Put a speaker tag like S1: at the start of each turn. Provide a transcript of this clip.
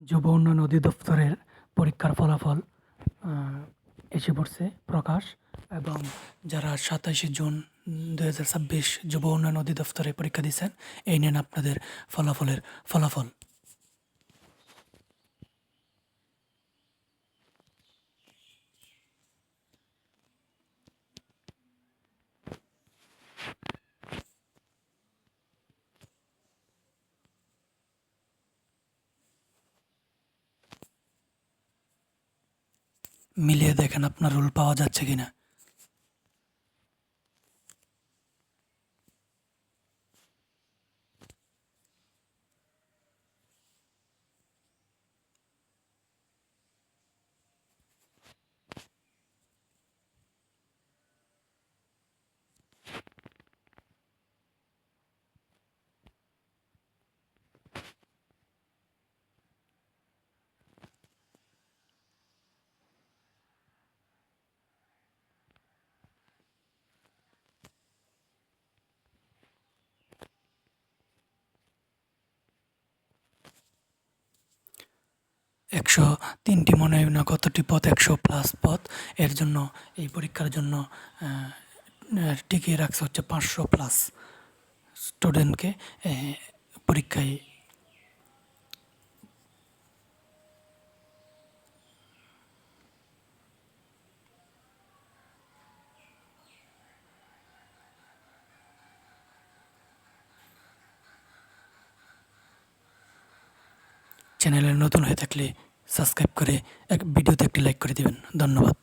S1: যুব উন্নয়ন অধিদপ্তরের পরীক্ষার ফলাফল এসে পড়ছে প্রকাশ, এবং যারা 27 জুন 2026 যুব উন্নয়ন অধিদপ্তরে পরীক্ষা দিয়েছেন, এই নেন আপনাদের ফলাফল। মিলিয়ে দেখেন আপনার রোল পাওয়া যাচ্ছে কিনা। একশো তিনটি মনে হয় না কতটি পদ, 100+ পদ। এর জন্য এই পরীক্ষার জন্য টিকিয়ে রাখছে হচ্ছে 500+ স্টুডেন্টকে পরীক্ষায়। চ্যানেলে নতুন হয়ে থাকলে সাবস্ক্রাইব করে ভিডিওতে একটি লাইক করে দিবেন। ধন্যবাদ।